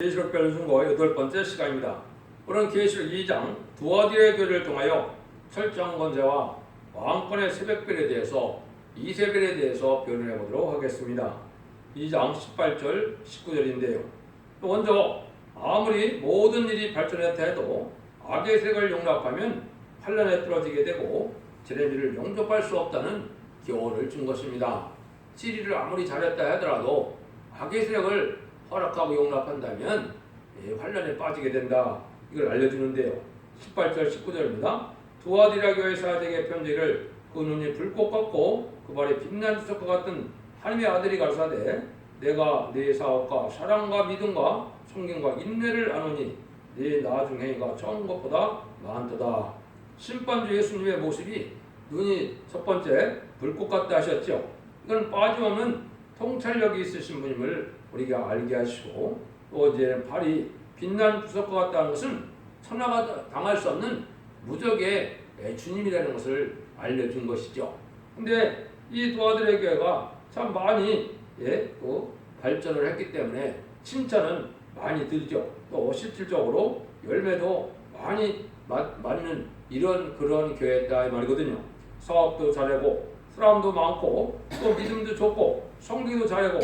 계시록 별순거 8번째 시간입니다. 오늘은 계시록 2장 두아디의 교회를 통하여 철저한 권세와 왕권의 새벽별에 대해서 이세벨에 대해서 변론해 보도록 하겠습니다. 2장 18절 19절인데요. 먼저 아무리 모든 일이 발전했다 해도 악의 세력을 용납하면 환난에 떨어지게 되고 제레미를 용접할 수 없다는 교훈을 준 것입니다. 치리를 아무리 잘했다 하더라도 악의 세력을 허락하고 용납한다면 환난에 빠지게 된다. 이걸 알려주는데요. 18절 19절입니다. 두아디라 교회 사제에게 편지를 그 눈이 불꽃 같고 그 발에 빛난 주석과 같은 하나님의 아들이 가로사대 내가 네 사업과 사랑과 믿음과 성경과 인내를 아노니 네 나중 행위가 처음 것보다 많도다. 심판주 예수님의 모습이 눈이 첫 번째 불꽃 같다 하셨죠. 이건 빠짐없는 통찰력이 있으신 분임을 우리가 알게 하시고, 또 이제 발이 빛난 주석과 같다는 것은 천하가 당할 수 없는 무적의 주님이라는 것을 알려준 것이죠. 근데 이 두아디라 교회가 참 많이 발전을 했기 때문에 칭찬은 많이 들죠. 또 실질적으로 열매도 많이 맞는 그런 교회다 이 말이거든요. 사업도 잘하고 사람도 많고 또 믿음도 좋고 성기도 잘하고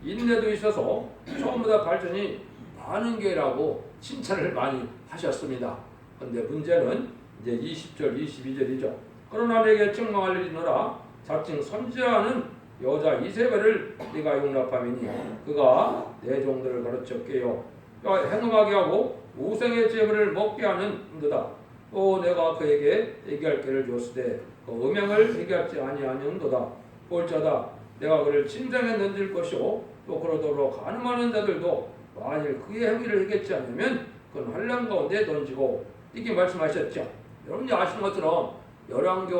인내도 있어서 처음보다 발전이 많은 교회라고 칭찬을 많이 하셨습니다. 그런데 문제는 이제 20절 22절이죠. 그러나 내게 책망할 일이 있노라. 자칭 선지자하는 여자 이세벨을 네가 용납하미니 그가 내 종들을 가르쳐 깨요 행음하게 하고 우상의 제물을 먹게 하는 인도다. 또 내가 그에게 얘기할 길을 주었으되 그 음행을 얘기하지 아니하는도다. 볼자다. 내가 그를 침상에 던질 것이요 또 그러도록 가늠하는 자들도 만일 그의 행위를 해결치 않으면 그건 환난 가운데 던지고 이렇게 말씀하셨죠. 여러분이 아시는 것처럼 열왕기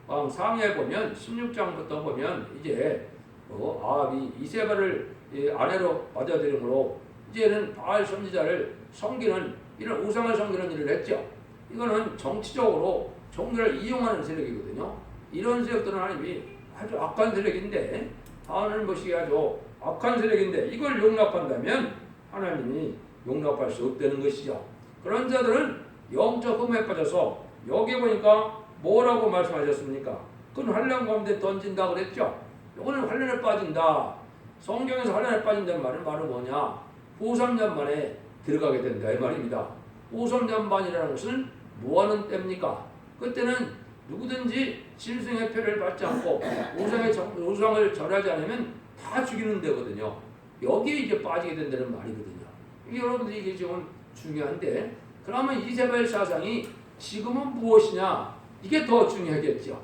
왕 상하에 보면 16장부터 보면 이제 아합이 이세벨을 아내로 받아들임으로 이제는 바알 선지자를 섬기는 이런 우상을 섬기는 일을 했죠. 이거는 정치적으로 종교를 이용하는 세력이거든요. 이런 세력들은 하나님이 아주 악한 세력인데 하나님 보시기에 아주 악한 세력인데 이걸 용납한다면 하나님이 용납할 수 없다는 것이죠. 그런 자들은 영적 흠에 빠져서 여기 보니까 뭐라고 말씀하셨습니까? 그건 환난 가운데 던진다 그랬죠. 이거는 환난에 빠진다. 성경에서 환난에 빠진다는 말은 뭐냐? 후삼년만에 들어가게 된다 이 말입니다. 후삼년만이라는 것은 뭐하는 때입니까? 그때는 누구든지 짐승의 표를 받지 않고 우상을 절하지 않으면 다 죽이는 데거든요. 여기에 이제 빠지게 된다는 말이거든요. 이게 여러분들이 이게 지금 중요한데, 그러면 이세벨 사상이 지금은 무엇이냐? 이게 더 중요하겠죠.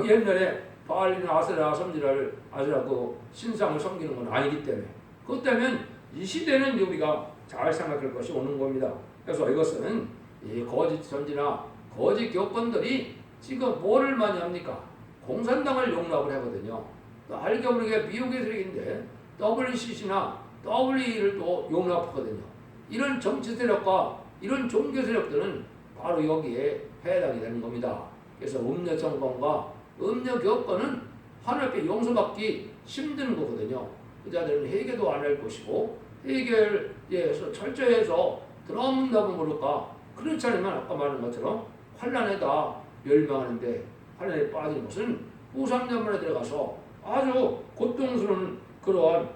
옛날에 바알이나 아세라 섬지라를 아세라 그 신상을 섬기는 건 아니기 때문에, 그것 때문에 이 시대는 우리가 잘 생각할 것이 오는 겁니다. 그래서 이것은 이 거짓 선지나 거짓 교권들이 지금 뭐를 많이 합니까? 공산당을 용납을 하거든요. 또 알게 모르게 미국의 세력인데 WCC나 WE를 또 용납하거든요. 이런 정치 세력과 이런 종교 세력들은 바로 여기에 해당이 되는 겁니다. 그래서 음녀 정권과 음녀 교권은 하나님 앞에 용서받기 힘든 거거든요. 그 자들은 회개도 안 할 것이고 회개에서 철저해서 들어온다고 모를까. 그렇지 않으면 아까 말한 것처럼 환난에다 멸망하는데 환난에 빠진 것은 후삼년만에 들어가서 아주 고통스러운 그러한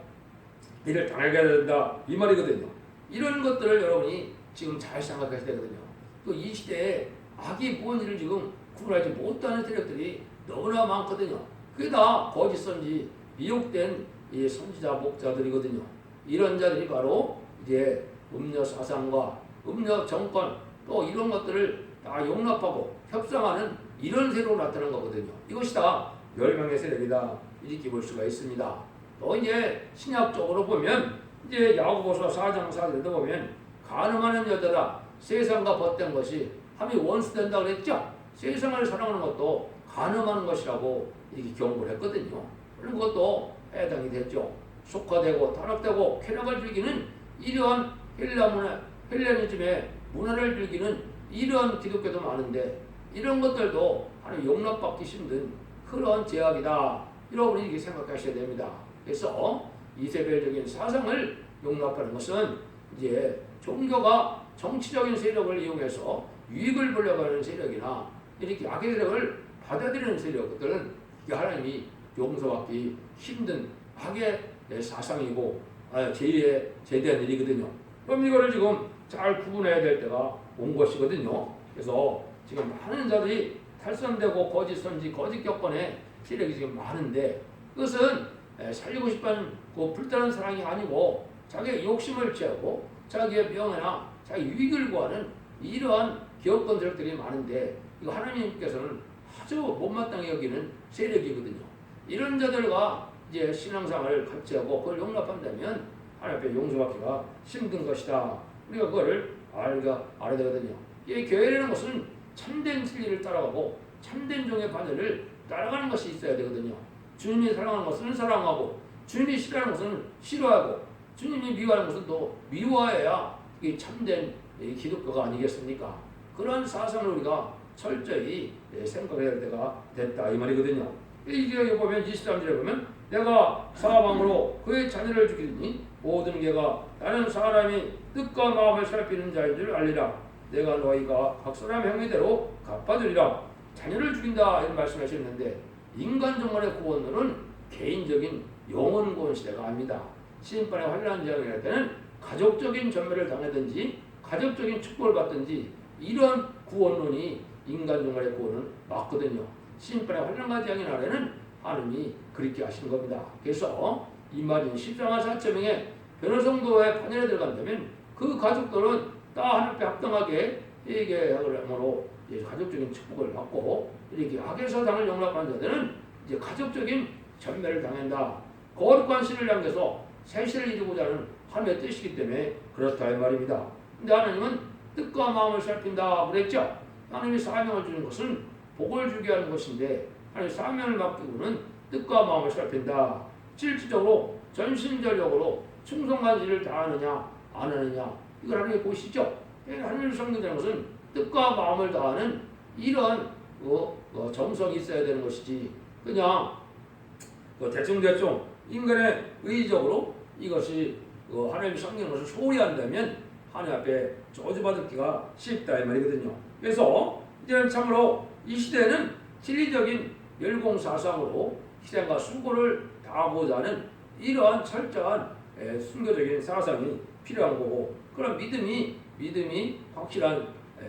일을 당하게 된다 이 말이거든요. 이런 것들을 여러분이 지금 잘 생각하셔야 되거든요. 또 이 시대에 악이 무슨 일을 지금 구분하지 못하는 세력들이 너무나 많거든요. 그게 다 거짓 선지 미혹된 이 선지자 목자들이거든요. 이런 자들이 바로 이제 음녀 사상과 음녀 정권 또 이런 것들을 다 용납하고 협상하는 이런 세력으로 나타난 거거든요. 이것이 다 멸망의 세력이다 이렇게 볼 수가 있습니다. 또 이제 신약적으로 보면 이제 야고보서 4장 4절에도 보면 간음하는 여자다 세상과 벗된 것이 함이 원수된다 그랬죠. 세상을 사랑하는 것도 간음하는 것이라고 이렇게 경고를 했거든요. 그런 것도 해당이 됐죠. 속화되고 타락되고 쾌락을 즐기는 이러한 헬레니즘의 문화를 즐기는 이러한 기독교도 많은데 이런 것들도 하나님 용납받기 힘든 그런 죄악이다. 여러분이 이렇게 생각하셔야 됩니다. 그래서 이세벨적인 사상을 용납하는 것은 이제 종교가 정치적인 세력을 이용해서 유익을 보려고 하는 세력이나 이렇게 악의 세력을 받아들이는 세력들은 이게 하나님이 용서받기 힘든 악의 사상이고 제대한 일이거든요. 그럼 이거를 지금 잘 구분해야 될 때가 온 것이거든요. 그래서 지금 많은 자들이 탈선되고 거짓 선지, 거짓 격언의 세력이 지금 많은데 그것은 살리고 싶은 그 불타는 사랑이 아니고 자기의 욕심을 취하고 자기의 명예나 자기 유익을 구하는 이러한 기업권 세력들이 많은데 이거 하나님께서는 아주 못마땅히 여기는 세력이거든요. 이런 자들과 이제 신앙생활을 같이 하고 그걸 용납한다면 하나님 앞에 용서받기가 힘든 것이다. 우리가 그거를 알아야 되거든요. 이 교회라는 것은 참된 진리를 따라가고 참된 종의 바늘을 따라가는 것이 있어야 되거든요. 주님이 사랑하는 것은 사랑하고 주님이 싫어하는 것은 싫어하고 주님이 미워하는 것은 또 미워해야 이게 참된 기독교가 아니겠습니까? 그런 사상을 우리가 철저히 생각해야 할 때가 됐다 이 말이거든요. 이게 보면 23절에 보면 내가 사방으로 그의 자녀를 죽이니 모든 개가 나는 사람이 뜻과 마음을 살피는 자인 줄 알리라. 내가 너희가 각 사람 행위대로 갚아주리라. 자녀를 죽인다 이런 말씀하셨는데 인간 종말의 구원론은 개인적인 영혼 구원 시대가 아닙니다. 심판의 환난 지역일 때는 가족적인 전멸을 당하든지 가족적인 축복을 받든지 이런 구원론이 인간 종말의 구원은 맞거든요. 심판의 환난과 재앙의 날에는 하나님이 그렇게 하시는 겁니다. 그래서 이 말인 14만 4천 명의 변호성도의 판결에 들어간다면 그 가족들은 다 하나님 앞에 합당하게 회개함으로 가족적인 축복을 받고 이렇게 악의 사상을 용납하는 자들은 이제 가족적인 전멸을 당한다. 거룩한 신을 향해서 세실을 이루고자 하는 하나님의 뜻이기 때문에 그렇다 이 말입니다. 근데 하나님은 뜻과 마음을 살핀다 그랬죠. 하나님이 사명을 주는 것은 복을 주게 하는 것인데 하나님 사명을 맡기고는 뜻과 마음을 살핀다. 실질적으로 전심전력으로 충성간지를 다하느냐 안 하느냐 이걸 하나님이 보시죠. 하나님을 섬긴다는 것은 뜻과 마음을 다하는 이런 정성이 있어야 되는 것이지 그냥 대충대충 인간의 의적으로 이것이 하나님이 섬기는 것을 소홀히 한다면 하나님 앞에 저주받기가 쉽다 이 말이거든요. 그래서 이제는 참으로 이 시대는 진리적인 멸공사상으로 희생과 수고를 다하고자 하는 이러한 철저한 순교적인 사상이 필요한 거고 그런 믿음이 확실한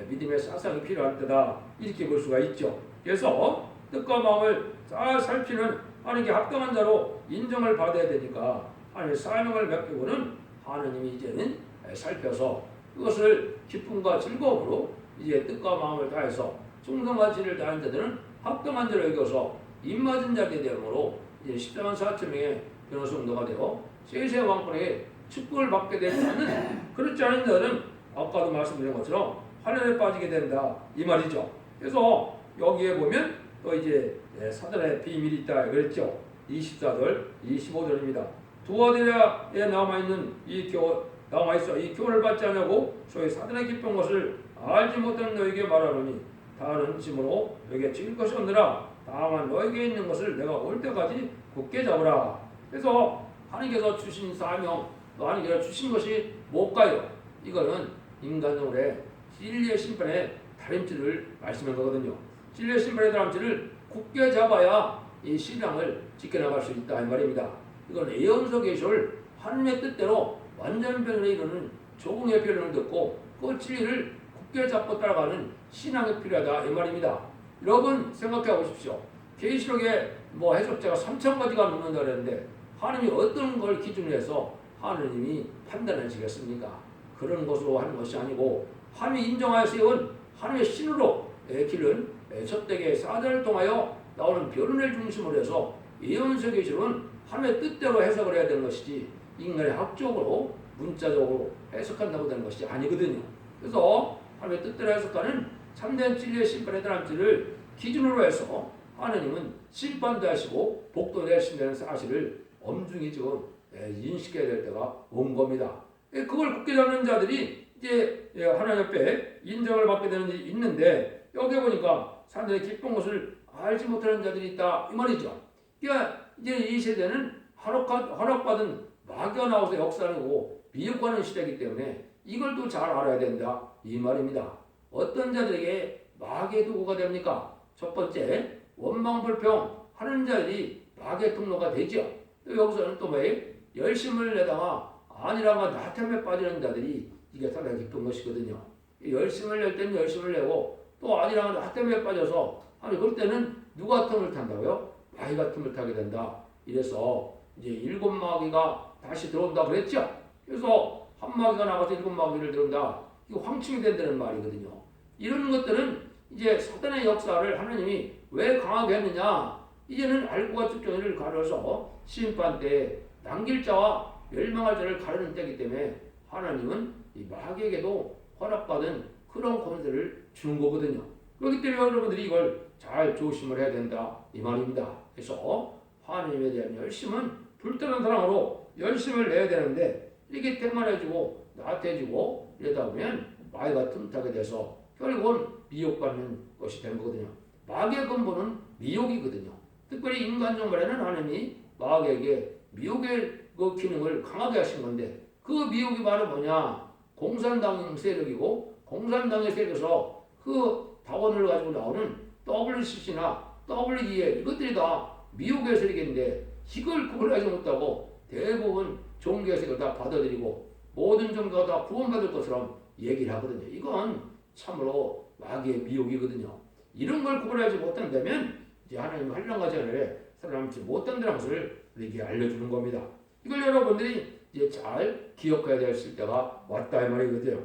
믿음의 사상이 필요한 때다 이렇게 볼 수가 있죠. 그래서 뜻과 마음을 잘 살피는 하나님께 합당한 자로 인정을 받아야 되니까 하나님의 사명을 맡기고는 하나님이 이제는 살펴서 그것을 기쁨과 즐거움으로 이제 뜻과 마음을 다해서 충성과 진리를 다하는 자들은 합당한 자로 여겨서 입맞은 자게 되므로 이제 14만 4천 명의 변호성도가 되어 세세 왕권의 축복을 받게 되는 그렇지 않은 자들은 아까도 말씀드린 것처럼 환난에 빠지게 된다 이 말이죠. 그래서 여기에 보면 또 이제 사단의 비밀이 있다 그랬죠. 24절 25절입니다. 두아디라에 남아있는 이 교훈을 받지 않냐고 소위 사단의 깊은 것을 알지 못하는 너에게 말하노니 다는 짐으로 너에게 지킬 것이 없느라 다만 너에게 있는 것을 내가 올 때까지 굳게 잡으라. 그래서 하나님께서 주신 사명 하나님께서 주신 것이 뭘까요? 이거는 인간적으로의 진리의 심판의 다림질을 말씀한 거거든요. 진리의 심판의 다림질을 굳게 잡아야 이 신앙을 지켜나갈 수 있다 이 말입니다. 이건 예언서 계시를 하나님의 뜻대로 완전 변론에 이르는 조공의 변론을 듣고 그 진리를 굳게 잡고 따라가는 신앙이 필요하다 이 말입니다. 여러분 생각해 보십시오. 계시록에 해석자가 3,000가지가 넘는다 그랬는데 하나님이 어떤 걸 기준으로 해서 하나님이 판단하시겠습니까? 그런 것으로 하는 것이 아니고 하나님이 인정하여 세운 하나님의 신으로 기른 첫대의 사자를 통하여 나오는 변론을 중심으로 해서 예언서 계시록은 하나님의 뜻대로 해석을 해야 되는 것이지 인간의 학적으로 문자적으로 해석한다고 되는 것이 아니거든요. 그래서 하나님의 뜻대로 해석하는 참된 진리의 심판에 대한 지를 기준으로 해서 하나님은 심판도 하시고 복도 내신다는 사실을 엄중히 지금 인식해야 될 때가 온 겁니다. 그걸 굳게 잡는 자들이 이제 하나님 앞에 인정을 받게 되는 일이 있는데 여기 보니까 사람들의 기쁜 것을 알지 못하는 자들이 있다 이 말이죠. 그러니까 이제 이 세대는 허락받은 마귀가 나와서 역사하고 미혹하는 시대이기 때문에 이걸 또 잘 알아야 된다 이 말입니다. 어떤 자들에게 마귀의 도구가 됩니까? 첫 번째, 원망불평 하는 자들이 마귀의 통로가 되죠. 또 여기서는 또 뭐예요? 열심을 내다가 아니라가 나태함에 빠지는 자들이 이게 상당히 깊은 것이거든요. 열심을 낼 때는 열심을 내고 또 아니라가 나태함에 빠져서 아니 그럴 때는 누가 틈을 탄다고요? 마귀가 틈을 타게 된다. 이래서 이제 7마귀가 다시 들어온다 그랬죠. 그래서 한 마귀가 나가서 7마귀를 들어온다. 이거 황충이 된다는 말이거든요. 이런 것들은 이제 사단의 역사를 하나님이 왜 강하게 했느냐? 이제는 알고와 측정을 가려서 심판 때 남길 자와 멸망할 자를 가르는 때이기 때문에 하나님은 이 마귀에게도 허락받은 그런 권세를 주는 거거든요. 그렇기 때문에 여러분들이 이걸 잘 조심을 해야 된다 이 말입니다. 그래서 하나님에 대한 열심은 불타는 사랑으로 열심을 내야 되는데 이렇게 태만해지고 나태해지고 이러다 보면 마귀가 틈타게 돼서 결국은 미혹받는 것이 되는 거거든요. 마귀의 근본은 미혹이거든요. 특별히 인간종말에는 하나님이 마귀에게 미혹의 그 기능을 강하게 하신 건데 그 미혹이 바로 뭐냐? 공산당 세력이고 공산당의 세력에서 그 당원을 가지고 나오는 WCC나 WEA 이것들이 다 미혹의 세력인데 이걸 구분하지 못하고 대부분 종교의 세력을 다 받아들이고 모든 종교가 다 구원받을 것처럼 얘기를 하거든요. 이건 참으로 마귀의 미혹이거든요. 이런 걸 구분하지 못한다면 이제 하나님 한량과 제한을 살아남지 못한다는 것을 우리에게 알려주는 겁니다. 이걸 여러분들이 이제 잘 기억해야 될 때가 왔다 이 말이거든요.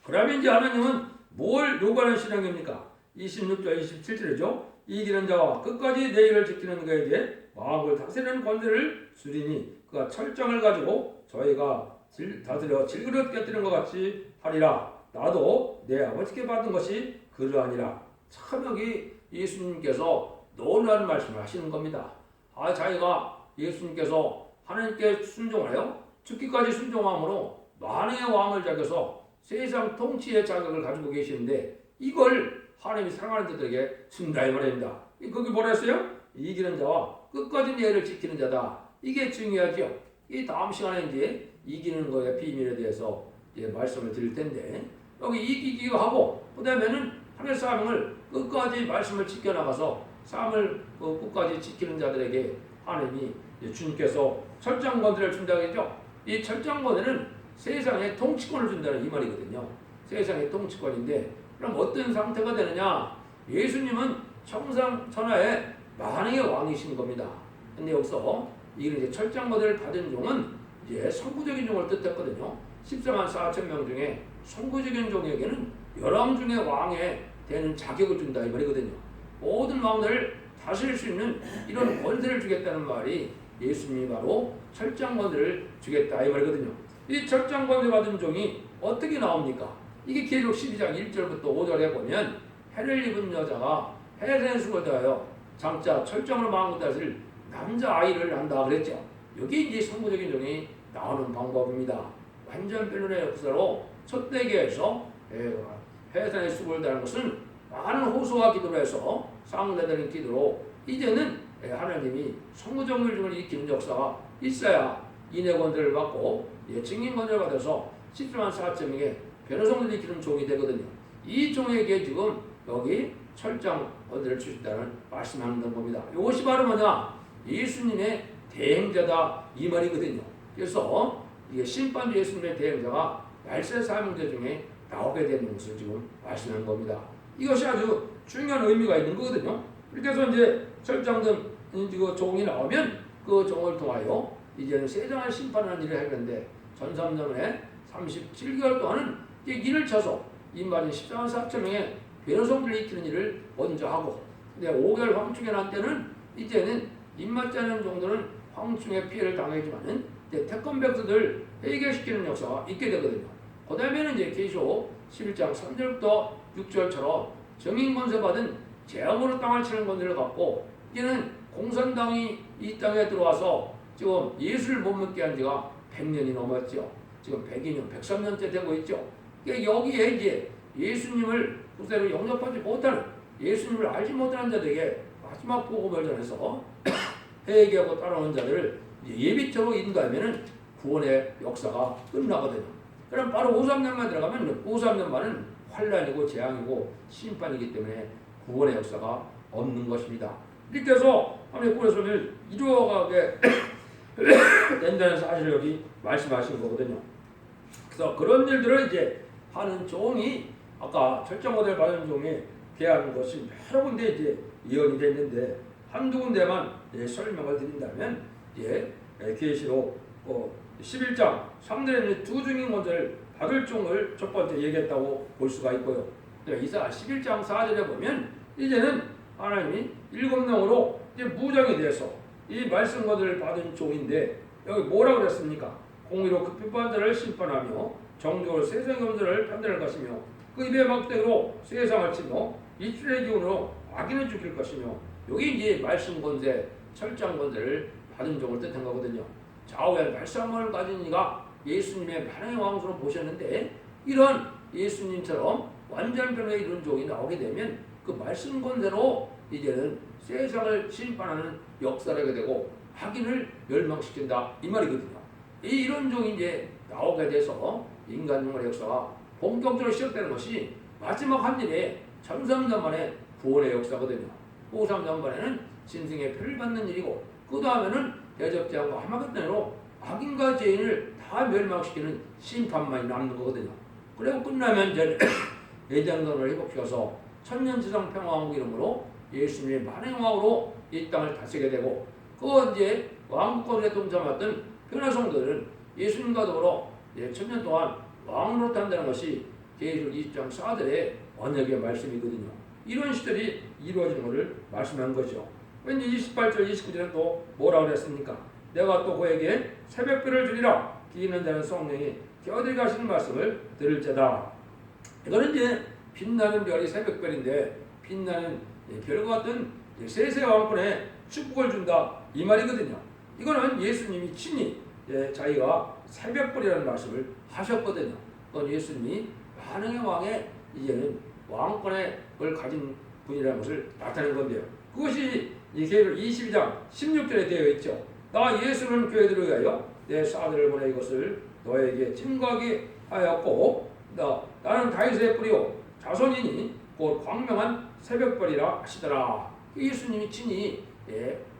그러면 이제 하나님은 뭘 요구하는 신앙입니까? 26절 27절이죠. 이기는 자와 끝까지 내 일을 지키는 그에게 마음을 다스리는 권세를 주리니 그가 철정을 가지고 저희가 다스려 질그릇 깨뜨리는 것 같이 하리라. 나도 내 아버지께 받은 것이 그러하니라. 참 여기 예수님께서 놀라운 말씀을 하시는 겁니다. 자기가 예수님께서 하나님께 순종하여 죽기까지 순종함으로 만왕의 왕을 잡아서 세상 통치의 자격을 가지고 계시는데 이걸 하나님이 사랑하는 자들에게 준다 이 말입니다. 거기 뭐라 했어요? 이기는 자와 끝까지 예를 지키는 자다. 이게 중요하죠. 이 다음 시간에 이제 이기는 거의 비밀에 대해서 이제 말씀을 드릴 텐데 여기 이기기도 하고 그 다음에는 하나님의 사명을 끝까지 말씀을 지켜나가서 삶을 끝까지 지키는 자들에게 하나님이 주님께서 철저한 권세를 준다고 했죠. 이 철저한 권세는 세상에 통치권을 준다는 이 말이거든요. 세상의 통치권인데 그럼 어떤 상태가 되느냐? 예수님은 천상천하의 만왕의 왕이신 겁니다. 근데 여기서 이제 철저한 권세를 받은 종은 이제 선구적인 종을 뜻했거든요. 14만 4천 명 중에 선구적인 종에게는 열왕 중에 왕에 되는 자격을 준다 이 말이거든요. 모든 왕들을 다스릴 수 있는 이런 권세를 주겠다는 말이 예수님이 바로 철저한 권세를 주겠다 이 말이거든요. 이 철저한 권세 받은 종이 어떻게 나옵니까? 이게 계시록 12장 1절부터 5절에 보면 해를 입은 여자가 해의 수고를 다하여 장차 철저함으로 마음을 다스릴 남자아이를 낳는다 그랬죠. 여기 이제 선구적인 종이 나오는 방법입니다. 완전 변론의 역사로 첫대기에서 해산의 수고를 다하는 것은 많은 호소와 기도로 해서 쌍내다는 기도로 이제는 하나님이 선구적인 종을 일으키는 역사가 있어야 인의 권세를 받고 증인 권세를 받아서 10만 4천명의 변호성을 일으키는 종이 되거든요. 이 종에게 지금 여기 철저한 권세를 주신다는 말씀하는 겁니다. 이것이 바로 뭐냐? 예수님의 대행자다 이 말이거든요. 그래서 이게 심판주 예수님의 대행자가 말세 사명자 중에 나오게 되는 것을 지금 말씀하는 겁니다. 이것이 아주 중요한 의미가 있는 거거든요. 그래서 이제 철장된 종이 나오면 그 종을 통하여 이제는 세상을 심판하는 일을 했는데 전삼년에 37개월 동안은 이제 일을 쳐서 인마진 14만 4천 명의 변호성들을 익히는 일을 먼저 하고 근데 5개월 황충에 난 때는 이제는 입맞지 않은 정도는 황충의 피해를 당하지만은 태권 백성들 해결시키는 역사가 있게 되거든요. 그 다음에는 이제 계시록 11장 3절부터 6절처럼 정인 권세 받은 재앙으로 땅을 치는 권세를 갖고 이제는 공산당이 이 땅에 들어와서 지금 예수를 못 믿게 한 지가 100년이 넘었죠. 지금 102년, 103년째 되고 있죠. 그러니까 여기에 이제 예수님을 구세로 영접하지 못하는 예수님을 알지 못하는 자들에게 마지막 복음을 전해서 회개하고 따라오는 자들을 예비적으로 인도하면은 구원의 역사가 끝나거든요. 그럼 바로 5~3년만 들어가면 5~3년만은 환란이고 재앙이고 심판이기 때문에 구원의 역사가 없는 것입니다. 이렇게 해서 하나님의 구원의 소리를 이루어가게 된다는 사실을 여기 말씀하신 거거든요. 그래서 그런 일들을 이제 하는 종이 아까 철장 모델 받은 종이 대한 것이 여러 군데 이제 예언이 됐는데 한두 군데만 설명을 드린다면 계시록 11장 3절에는 두 증인 권세를 받을 종을 첫 번째 얘기했다고 볼 수가 있고요. 이사 11장 4절에 보면 이제는 하나님이 7명으로 이제 무장이 돼서 이 말씀 권세를 받은 종인데 여기 뭐라고 그랬습니까? 공의로 급변한 자를 심판하며 정직으로 세상의 문제를 판단할 것이며 그 입의 막대기로 세상을 치며 이틀의 기운으로 악인을 죽일 것이며 여기 이제 말씀 권세, 철장 권세를 받은 종을 뜻한 거거든요. 좌우에 말씀을 가진 이가 예수님의 만왕의 왕으로 보셨는데 이런 예수님처럼 완전 변화의 이런 종이 나오게 되면 그 말씀 권세로 이제는 세상을 심판하는 역사를 하게 되고 악인을 멸망시킨다 이 말이거든요. 이런 종이 이제 나오게 돼서 인간 영혼의 역사가 본격적으로 시작되는 것이 마지막 한 일에 1300년 만에 구원의 역사거든요. 5~3년 만에는 짐승의 표를 받는 일이고 그 다음에는 대적자와 하마겟돈으로 악인과 죄인을 다 멸망시키는 심판만이 남는 거거든요. 그리고 끝나면 이제 예정론을 회복시켜서 천년지상 평화왕국 이름으로 예수님의 만왕의 왕으로 이 땅을 다스리게 되고 그 이제 왕국권에 동참했던 변화성들은 예수님과 더불어 천년 동안 왕으로 탄다는 것이 계시록 20장 4절의 언약의 말씀이거든요. 이런 시절이 이루어지는 것을 말씀한 거죠. 왠지 28절 29절은 또 뭐라고 그랬습니까? 내가 또 그에게 새벽별을 주리라. 귀 있는 자는 성령이 겨들게 하시는 말씀을 들을지다. 이거는 이제 빛나는 별이 새벽별인데 빛나는 별과 같은 세세 왕권에 축복을 준다 이 말이거든요. 이거는 예수님이 친히 자기가 새벽별이라는 말씀을 하셨거든요. 그건 예수님이 만왕의 왕의 이제는 왕권을 가진 분이라는 것을 나타낸 건데요. 그것이 계시록 22장 16절에 되어 있죠. 나 예수는 교회들을 위하여 내 사들을 보내 이것을 너에게 증거하게 하였고 나는 다윗의 뿌리요 자손이니 곧 광명한 새벽별이라 하시더라. 예수님이 친히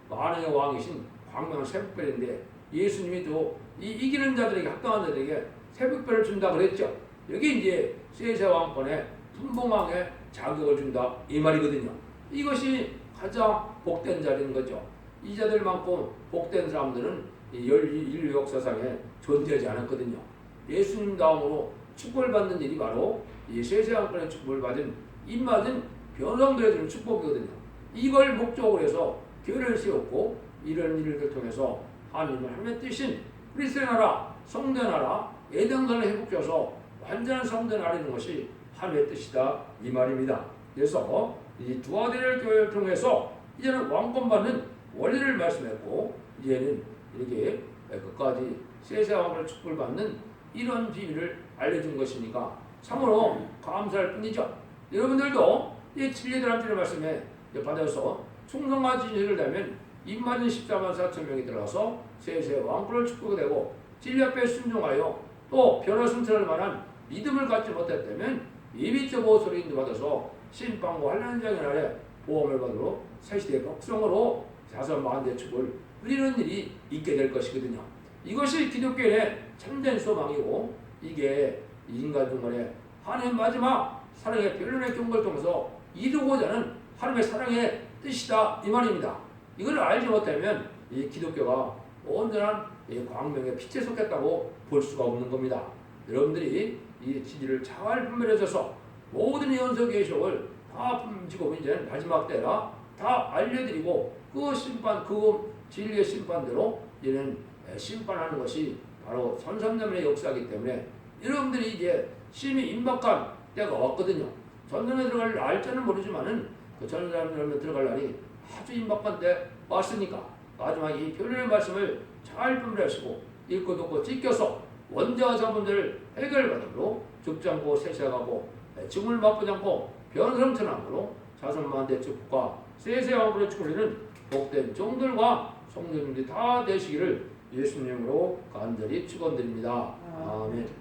만왕의 왕이신 광명한 새벽별인데 예수님이 또 이기는 자들에게 합당한 자들에게 새벽별을 준다 그랬죠. 여기 이제 세세 왕권에 분봉왕의 자격을 준다 이 말이거든요. 이것이 가장 복된 자리인 거죠. 이 자들만큼 복된 사람들은 인류 역사상에 존재하지 않았거든요. 예수님 다음으로 축복을 받는 일이 바로 이 세세 왕권의 축복을 받은 입맞은 변성들에 주는 축복이거든요. 이걸 목적으로 해서 교회를 세웠고 이런 일을 통해서 하나님의 뜻인 그리스도의 나라, 성대 나라, 예당선을 회복해서 완전한 성대 나라는 것이 하나님의 뜻이다 이 말입니다. 그래서 이 두 아들의 교회를 통해서 이제는 왕권 받는 원리를 말씀했고 이제는 이렇게 끝까지 세세 왕권의 축복을 받는 이런 비밀을 알려준 것이니까 참으로 감사할 뿐이죠. 여러분들도 이 진리들한테 말씀에 받아서 충성과 진실을 내면 24,400,000명이 들어가서 세세 왕권을 축복하게 되고 진리 앞에 순종하여 또 변화 승천할 만한 믿음을 갖지 못했다면 예비적 보호소리인도 받아서 심판과 환란장의 날에 보험을 받으러 새시대의 복성으로 자선 만대 축복을 누리는 일이 있게 될 것이거든요. 이것이 기독교의 참된 소망이고 이게 인간 중간에 하나님의 마지막 사랑의 변론의 경고를 통해서 이루고자 하는 하나님의 사랑의 뜻이다 이 말입니다. 이걸 알지 못하면 이 기독교가 온전한 광명의 빛에 속했다고 볼 수가 없는 겁니다. 여러분들이 이 진리를 잘 분별해줘서 모든 연속 계시록을 다 품지고 이제 마지막 때라 다 알려드리고 그 심판 그 진리의 심판대로 이제는 심판하는 것이 바로 선선념의 역사이기 때문에 여러분들이 이제 심히 임박한 때가 왔거든요. 전선에 들어갈 날짜는 모르지만은 그 전선에 들어갈 날이 아주 임박한 때 왔으니까 마지막 이 변론의 말씀을 잘 분별하시고 읽고 듣고 지켜서 원자와 자본들을 해결받음으로 죽지 않고 세세하고 증을 맛보지 않고 변성천함으로 자선만대 축복과 세세 왕국의 축복을 이루는 복된 종들과 성도님들이 다 되시기를 예수님으로 간절히 축원드립니다. 아멘.